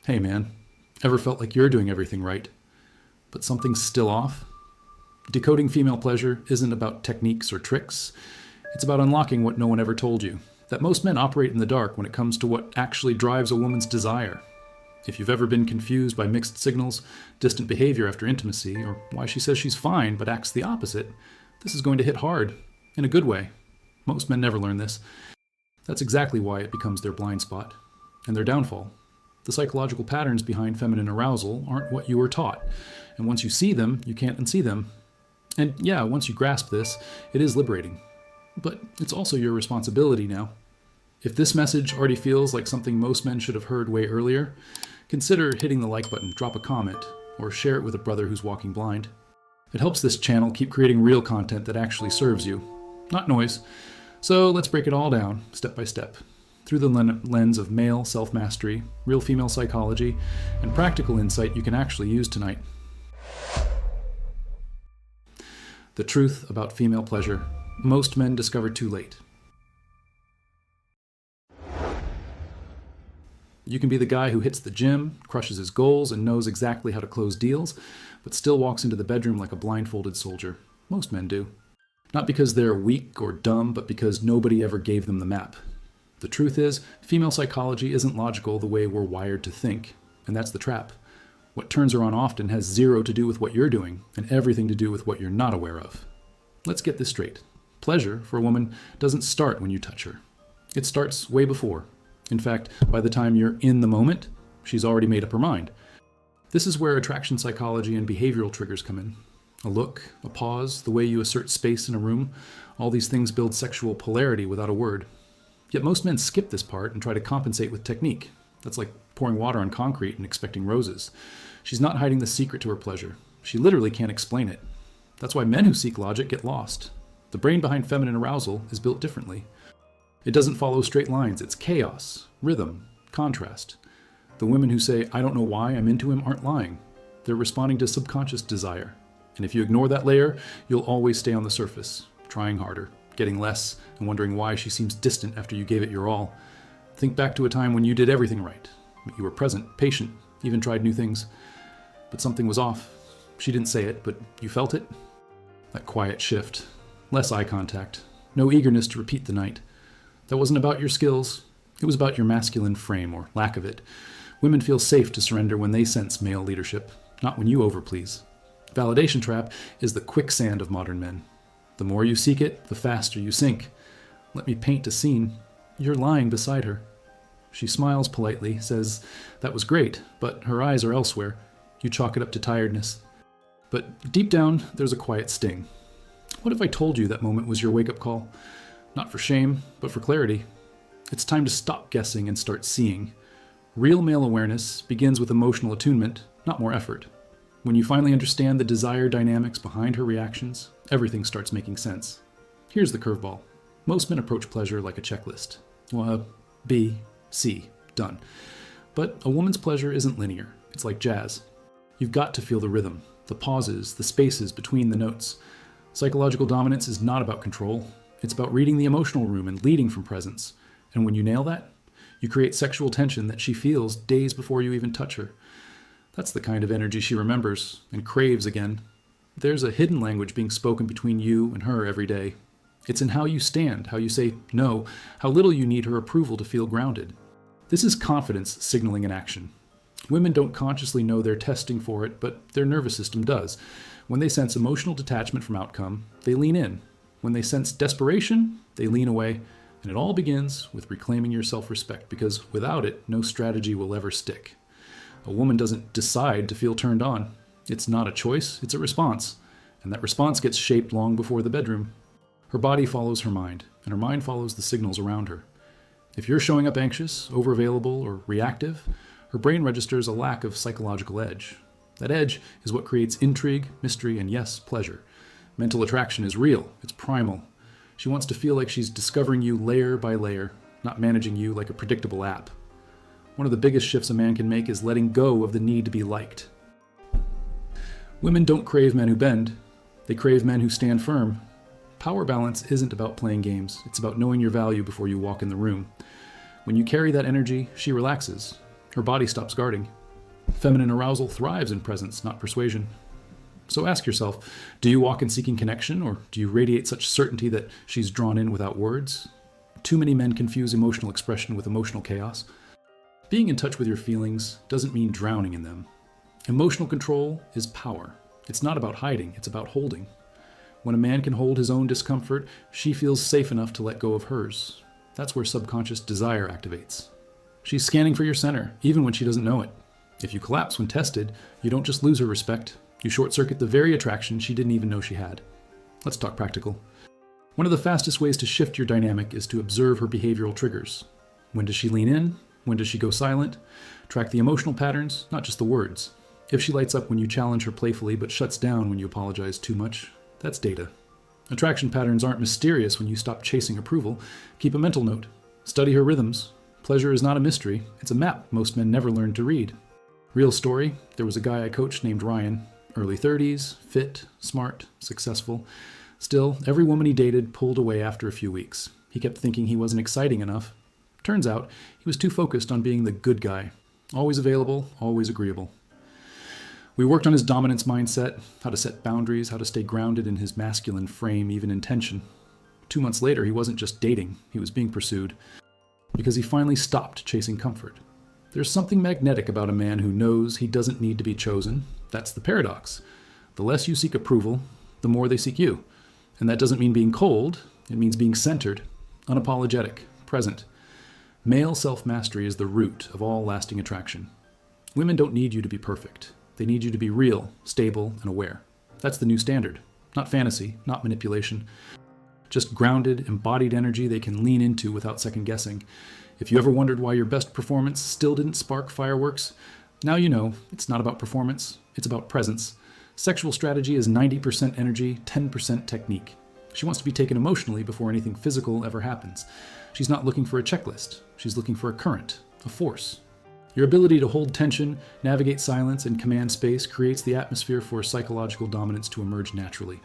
Hey man, ever felt like you're doing everything right, but something's still off? Decoding female pleasure isn't about techniques or tricks. It's about unlocking what no one ever told you, that most men operate in the dark when it comes to what actually drives a woman's desire. If you've ever been confused by mixed signals, distant behavior after intimacy, or why she says she's fine but acts the opposite, this is going to hit hard, in a good way. Most men never learn this. That's exactly why it becomes their blind spot, and their downfall. The psychological patterns behind feminine arousal aren't what you were taught, and once you see them, you can't unsee them. And yeah, once you grasp this, it is liberating. But it's also your responsibility now. If this message already feels like something most men should have heard way earlier, consider hitting the like button, drop a comment, or share it with a brother who's walking blind. It helps this channel keep creating real content that actually serves you, not noise. So let's break it all down, step by step, through the lens of male self-mastery, real female psychology, and practical insight you can actually use tonight. The truth about female pleasure most men discover too late. You can be the guy who hits the gym, crushes his goals, and knows exactly how to close deals, but still walks into the bedroom like a blindfolded soldier. Most men do. Not because they're weak or dumb, but because nobody ever gave them the map. The truth is, female psychology isn't logical the way we're wired to think, and that's the trap. What turns her on often has zero to do with what you're doing, and everything to do with what you're not aware of. Let's get this straight. Pleasure, for a woman, doesn't start when you touch her. It starts way before. In fact, by the time you're in the moment, she's already made up her mind. This is where attraction psychology and behavioral triggers come in. A look, a pause, the way you assert space in a room, all these things build sexual polarity without a word. Yet most men skip this part and try to compensate with technique. That's like pouring water on concrete and expecting roses. She's not hiding the secret to her pleasure. She literally can't explain it. That's why men who seek logic get lost. The brain behind feminine arousal is built differently. It doesn't follow straight lines. It's chaos, rhythm, contrast. The women who say, "I don't know why I'm into him," aren't lying. They're responding to subconscious desire. And if you ignore that layer, you'll always stay on the surface, trying harder, getting less, and wondering why she seems distant after you gave it your all. Think back to a time when you did everything right. You were present, patient, even tried new things. But something was off. She didn't say it, but you felt it. That quiet shift, less eye contact, no eagerness to repeat the night. That wasn't about your skills. It was about your masculine frame, or lack of it. Women feel safe to surrender when they sense male leadership, not when you overplease. Validation trap is the quicksand of modern men. The more you seek it, the faster you sink. Let me paint a scene. You're lying beside her. She smiles politely, says, "That was great," but her eyes are elsewhere. You chalk it up to tiredness. But deep down, there's a quiet sting. What if I told you that moment was your wake-up call? Not for shame, but for clarity. It's time to stop guessing and start seeing. Real male awareness begins with emotional attunement, not more effort. When you finally understand the desire dynamics behind her reactions, everything starts making sense. Here's the curveball. Most men approach pleasure like a checklist. B, C, done. But a woman's pleasure isn't linear. It's like jazz. You've got to feel the rhythm, the pauses, the spaces between the notes. Psychological dominance is not about control. It's about reading the emotional room and leading from presence. And when you nail that, you create sexual tension that she feels days before you even touch her. That's the kind of energy she remembers and craves again. There's a hidden language being spoken between you and her every day. It's in how you stand, how you say no, how little you need her approval to feel grounded. This is confidence signaling in action. Women don't consciously know they're testing for it, but their nervous system does. When they sense emotional detachment from outcome, they lean in. When they sense desperation, they lean away. And it all begins with reclaiming your self-respect, because without it, no strategy will ever stick. A woman doesn't decide to feel turned on. It's not a choice, it's a response. And that response gets shaped long before the bedroom. Her body follows her mind, and her mind follows the signals around her. If you're showing up anxious, overavailable, or reactive, her brain registers a lack of psychological edge. That edge is what creates intrigue, mystery, and yes, pleasure. Mental attraction is real, it's primal. She wants to feel like she's discovering you layer by layer, not managing you like a predictable app. One of the biggest shifts a man can make is letting go of the need to be liked. Women don't crave men who bend. They crave men who stand firm. Power balance isn't about playing games. It's about knowing your value before you walk in the room. When you carry that energy, she relaxes. Her body stops guarding. Feminine arousal thrives in presence, not persuasion. So ask yourself, do you walk in seeking connection, or do you radiate such certainty that she's drawn in without words? Too many men confuse emotional expression with emotional chaos. Being in touch with your feelings doesn't mean drowning in them. Emotional control is power. It's not about hiding, it's about holding. When a man can hold his own discomfort, she feels safe enough to let go of hers. That's where subconscious desire activates. She's scanning for your center, even when she doesn't know it. If you collapse when tested, you don't just lose her respect, you short-circuit the very attraction she didn't even know she had. Let's talk practical. One of the fastest ways to shift your dynamic is to observe her behavioral triggers. When does she lean in? When does she go silent? Track the emotional patterns, not just the words. If she lights up when you challenge her playfully but shuts down when you apologize too much, that's data. Attraction patterns aren't mysterious when you stop chasing approval. Keep a mental note. Study her rhythms. Pleasure is not a mystery. It's a map most men never learned to read. Real story, there was a guy I coached named Ryan. Early 30s, fit, smart, successful. Still, every woman he dated pulled away after a few weeks. He kept thinking he wasn't exciting enough. Turns out, he was too focused on being the good guy. Always available, always agreeable. We worked on his dominance mindset, how to set boundaries, how to stay grounded in his masculine frame, even in tension. 2 months later, he wasn't just dating, he was being pursued. Because he finally stopped chasing comfort. There's something magnetic about a man who knows he doesn't need to be chosen. That's the paradox. The less you seek approval, the more they seek you. And that doesn't mean being cold, it means being centered, unapologetic, present. Male self-mastery is the root of all lasting attraction. Women don't need you to be perfect. They need you to be real, stable, and aware. That's the new standard. Not fantasy, not manipulation. Just grounded, embodied energy they can lean into without second guessing. If you ever wondered why your best performance still didn't spark fireworks, now you know it's not about performance, it's about presence. Sexual strategy is 90% energy, 10% technique. She wants to be taken emotionally before anything physical ever happens. She's not looking for a checklist. She's looking for a current, a force. Your ability to hold tension, navigate silence, and command space creates the atmosphere for psychological dominance to emerge naturally.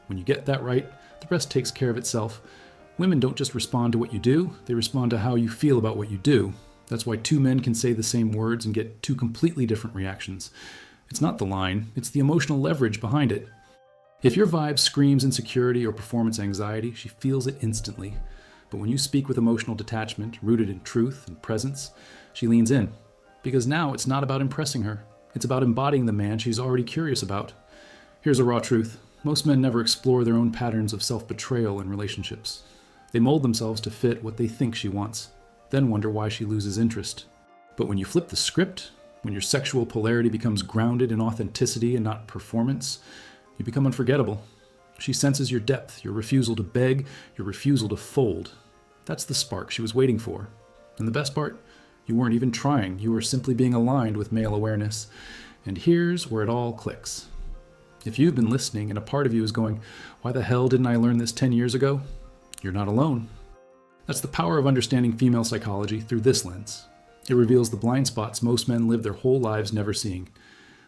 When you get that right, the rest takes care of itself. Women don't just respond to what you do, they respond to how you feel about what you do. That's why two men can say the same words and get two completely different reactions. It's not the line, it's the emotional leverage behind it. If your vibe screams insecurity or performance anxiety, she feels it instantly. But when you speak with emotional detachment, rooted in truth and presence, she leans in. Because now it's not about impressing her. It's about embodying the man she's already curious about. Here's a raw truth. Most men never explore their own patterns of self-betrayal in relationships. They mold themselves to fit what they think she wants, then wonder why she loses interest. But when you flip the script, when your sexual polarity becomes grounded in authenticity and not performance, you become unforgettable. She senses your depth, your refusal to beg, your refusal to fold. That's the spark she was waiting for. And the best part? You weren't even trying, you were simply being aligned with male awareness. And here's where it all clicks. If you've been listening and a part of you is going, why the hell didn't I learn this 10 years ago? You're not alone. That's the power of understanding female psychology through this lens. It reveals the blind spots most men live their whole lives never seeing.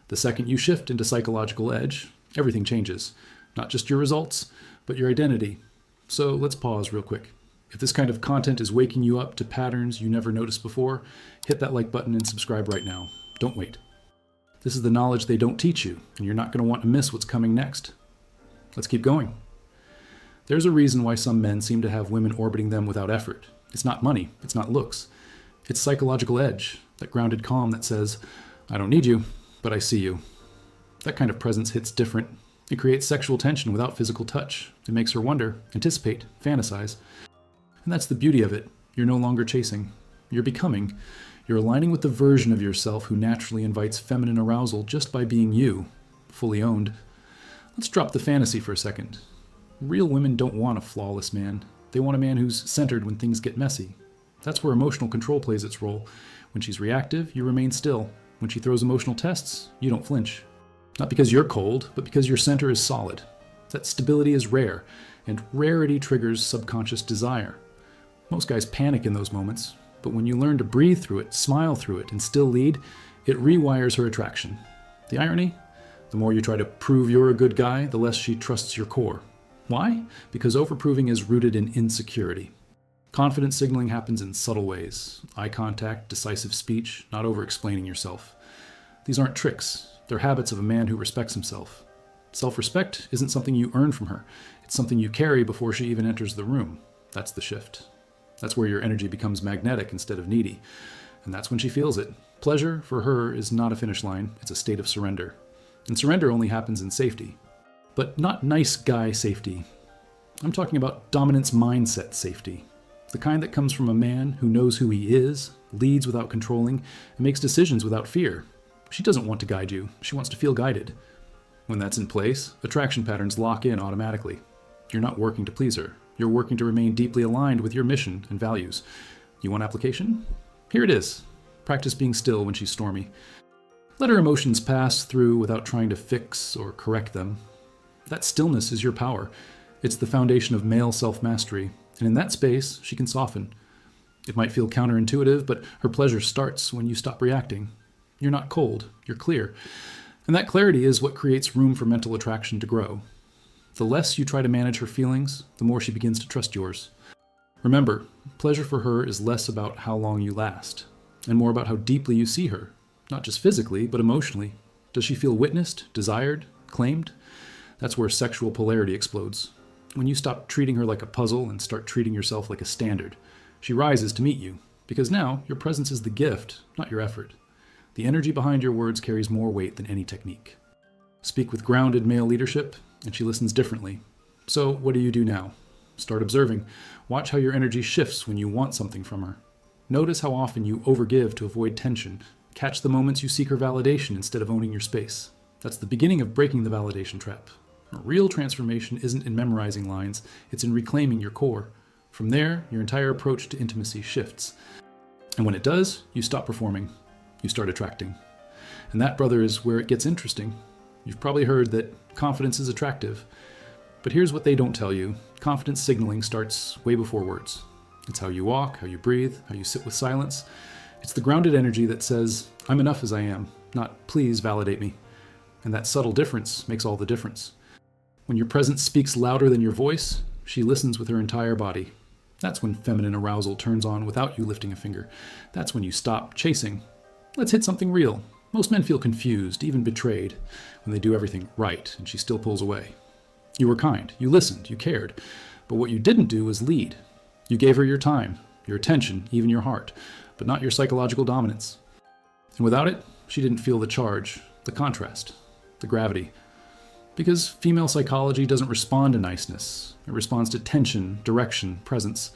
The second you shift into psychological edge, everything changes. Not just your results, but your identity. So let's pause real quick. If this kind of content is waking you up to patterns you never noticed before, hit that like button and subscribe right now. Don't wait. This is the knowledge they don't teach you, and you're not going to want to miss what's coming next. Let's keep going. There's a reason why some men seem to have women orbiting them without effort. It's not money, it's not looks. It's psychological edge, that grounded calm that says, I don't need you, but I see you. That kind of presence hits different. It creates sexual tension without physical touch. It makes her wonder, anticipate, fantasize. And that's the beauty of it. You're no longer chasing. You're becoming. You're aligning with the version of yourself who naturally invites feminine arousal just by being you, fully owned. Let's drop the fantasy for a second. Real women don't want a flawless man. They want a man who's centered when things get messy. That's where emotional control plays its role. When she's reactive, you remain still. When she throws emotional tests, you don't flinch. Not because you're cold, but because your center is solid. That stability is rare, and rarity triggers subconscious desire. Most guys panic in those moments, but when you learn to breathe through it, smile through it, and still lead, it rewires her attraction. The irony? The more you try to prove you're a good guy, the less she trusts your core. Why? Because overproving is rooted in insecurity. Confidence signaling happens in subtle ways. Eye contact, decisive speech, not over-explaining yourself. These aren't tricks. They're habits of a man who respects himself. Self-respect isn't something you earn from her. It's something you carry before she even enters the room. That's the shift. That's where your energy becomes magnetic instead of needy. And that's when she feels it. Pleasure, for her, is not a finish line. It's a state of surrender. And surrender only happens in safety. But not nice guy safety. I'm talking about dominance mindset safety. The kind that comes from a man who knows who he is, leads without controlling, and makes decisions without fear. She doesn't want to guide you. She wants to feel guided. When that's in place, attraction patterns lock in automatically. You're not working to please her. You're working to remain deeply aligned with your mission and values. You want application? Here it is. Practice being still when she's stormy. Let her emotions pass through without trying to fix or correct them. That stillness is your power. It's the foundation of male self-mastery. And in that space, she can soften. It might feel counterintuitive, but her pleasure starts when you stop reacting. You're not cold, you're clear. And that clarity is what creates room for mental attraction to grow. The less you try to manage her feelings, the more she begins to trust yours. Remember, pleasure for her is less about how long you last, and more about how deeply you see her, not just physically, but emotionally. Does she feel witnessed, desired, claimed? That's where sexual polarity explodes. When you stop treating her like a puzzle and start treating yourself like a standard, she rises to meet you, because now your presence is the gift, not your effort. The energy behind your words carries more weight than any technique. Speak with grounded male leadership, and she listens differently. So what do you do now? Start observing. Watch how your energy shifts when you want something from her. Notice how often you overgive to avoid tension. Catch the moments you seek her validation instead of owning your space. That's the beginning of breaking the validation trap. A real transformation isn't in memorizing lines, it's in reclaiming your core. From there, your entire approach to intimacy shifts. And when it does, you stop performing. You start attracting. And that, brother, is where it gets interesting. You've probably heard that confidence is attractive. But here's what they don't tell you. Confidence signaling starts way before words. It's how you walk, how you breathe, how you sit with silence. It's the grounded energy that says, I'm enough as I am, not please validate me. And that subtle difference makes all the difference. When your presence speaks louder than your voice, she listens with her entire body. That's when feminine arousal turns on without you lifting a finger. That's when you stop chasing. Let's hit something real. Most men feel confused, even betrayed, when they do everything right and she still pulls away. You were kind, you listened, you cared. But what you didn't do was lead. You gave her your time, your attention, even your heart, but not your psychological dominance. And without it, she didn't feel the charge, the contrast, the gravity. Because female psychology doesn't respond to niceness. It responds to tension, direction, presence.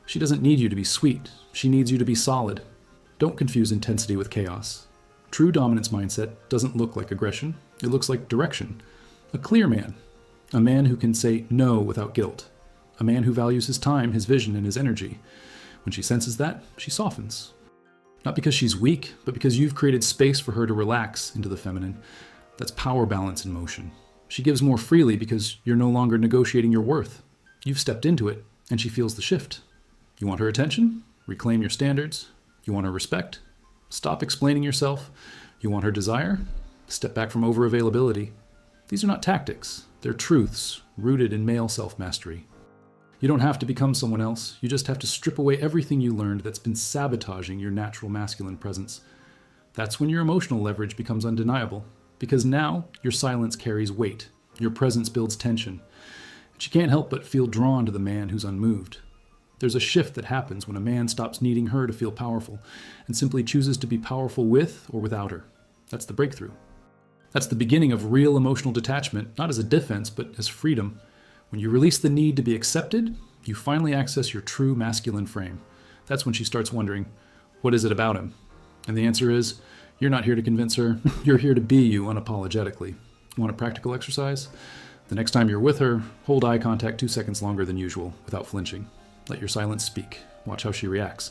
She doesn't need you to be sweet. She needs you to be solid. Don't confuse intensity with chaos. True dominance mindset doesn't look like aggression. It looks like direction. A clear man. A man who can say no without guilt. A man who values his time, his vision, and his energy. When she senses that, she softens. Not because she's weak, but because you've created space for her to relax into the feminine. That's power balance in motion. She gives more freely because you're no longer negotiating your worth. You've stepped into it, and she feels the shift. You want her attention? Reclaim your standards. You want her respect? Stop explaining yourself. You want her desire? Step back from over-availability. These are not tactics. They're truths rooted in male self-mastery. You don't have to become someone else. You just have to strip away everything you learned that's been sabotaging your natural masculine presence. That's when your emotional leverage becomes undeniable. Because now, your silence carries weight. Your presence builds tension. And she can't help but feel drawn to the man who's unmoved. There's a shift that happens when a man stops needing her to feel powerful and simply chooses to be powerful with or without her. That's the breakthrough. That's the beginning of real emotional detachment, not as a defense, but as freedom. When you release the need to be accepted, you finally access your true masculine frame. That's when she starts wondering, what is it about him? And the answer is, you're not here to convince her. You're here to be you unapologetically. Want a practical exercise? The next time you're with her, hold eye contact 2 seconds longer than usual without flinching. Let your silence speak. Watch how she reacts.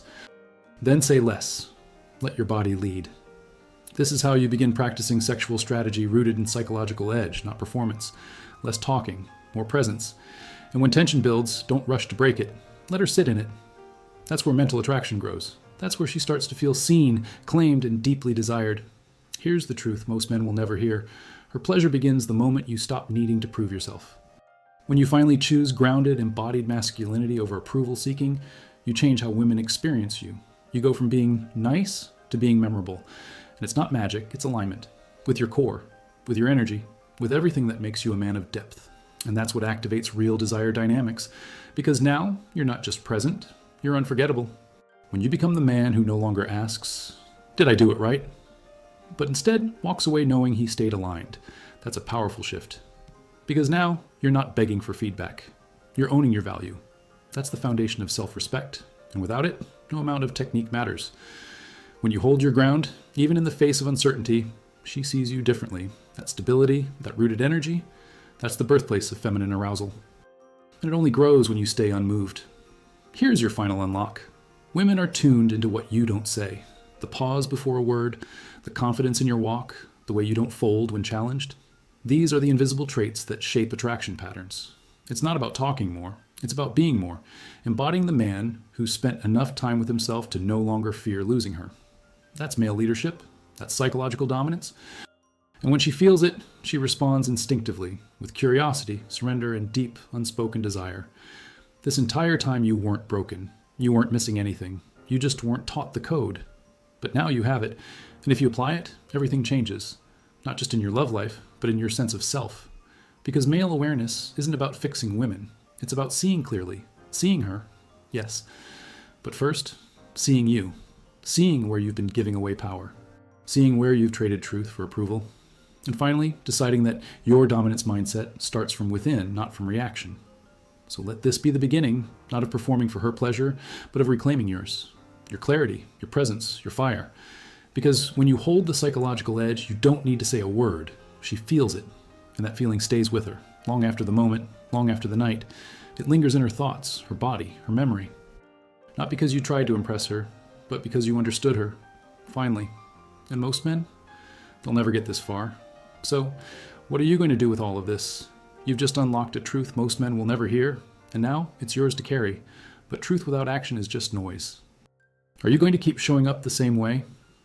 Then say less. Let your body lead. This is how you begin practicing sexual strategy rooted in psychological edge, not performance. Less talking, more presence. And when tension builds, don't rush to break it. Let her sit in it. That's where mental attraction grows. That's where she starts to feel seen, claimed, and deeply desired. Here's the truth most men will never hear. Her pleasure begins the moment you stop needing to prove yourself. When you finally choose grounded, embodied masculinity over approval seeking, You change how women experience you. You go from being nice to being memorable. And it's not magic, it's alignment. With your core, with your energy, with everything that makes you a man of depth. And that's what activates real desire dynamics. Because now, you're not just present, you're unforgettable. When you become the man who no longer asks, "Did I do it right?" but instead walks away knowing he stayed aligned, that's a powerful shift. Because now, you're not begging for feedback. You're owning your value. That's the foundation of self-respect. And without it, no amount of technique matters. When you hold your ground, even in the face of uncertainty, she sees you differently. That stability, that rooted energy, that's the birthplace of feminine arousal. And it only grows when you stay unmoved. Here's your final unlock. Women are tuned into what you don't say. The pause before a word, the confidence in your walk, the way you don't fold when challenged. These are the invisible traits that shape attraction patterns. It's not about talking more. It's about being more, embodying the man who's spent enough time with himself to no longer fear losing her. That's male leadership. That's psychological dominance. And when she feels it, she responds instinctively, with curiosity, surrender, and deep, unspoken desire. This entire time you weren't broken. You weren't missing anything. You just weren't taught the code. But now you have it, and if you apply it, everything changes. Not just in your love life, but in your sense of self. Because male awareness isn't about fixing women. It's about seeing clearly. Seeing her, yes. But first, seeing you. Seeing where you've been giving away power. Seeing where you've traded truth for approval. And finally, deciding that your dominance mindset starts from within, not from reaction. So let this be the beginning, not of performing for her pleasure, but of reclaiming yours. Your clarity, your presence, your fire. Because when you hold the psychological edge, you don't need to say a word. She feels it, and that feeling stays with her, long after the moment, long after the night. It lingers in her thoughts, her body, her memory. Not because you tried to impress her, but because you understood her. Finally. And most men? They'll never get this far. So, what are you going to do with all of this? You've just unlocked a truth most men will never hear, and now it's yours to carry. But truth without action is just noise. Are you going to keep showing up the same way?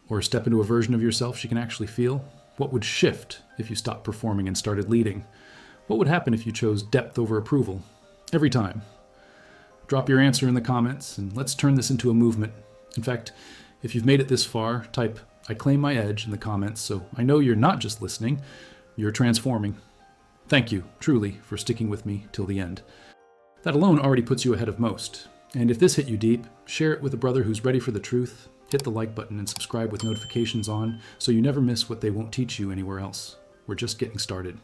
Or step into a version of yourself she can actually feel? What would shift if you stopped performing and started leading? What would happen if you chose depth over approval? Every time. Drop your answer in the comments, and let's turn this into a movement. In fact, if you've made it this far, type "I claim my edge" in the comments, so I know you're not just listening, you're transforming. Thank you, truly, for sticking with me till the end. That alone already puts you ahead of most. And if this hit you deep, share it with a brother who's ready for the truth, hit the like button and subscribe with notifications on so you never miss what they won't teach you anywhere else. We're just getting started.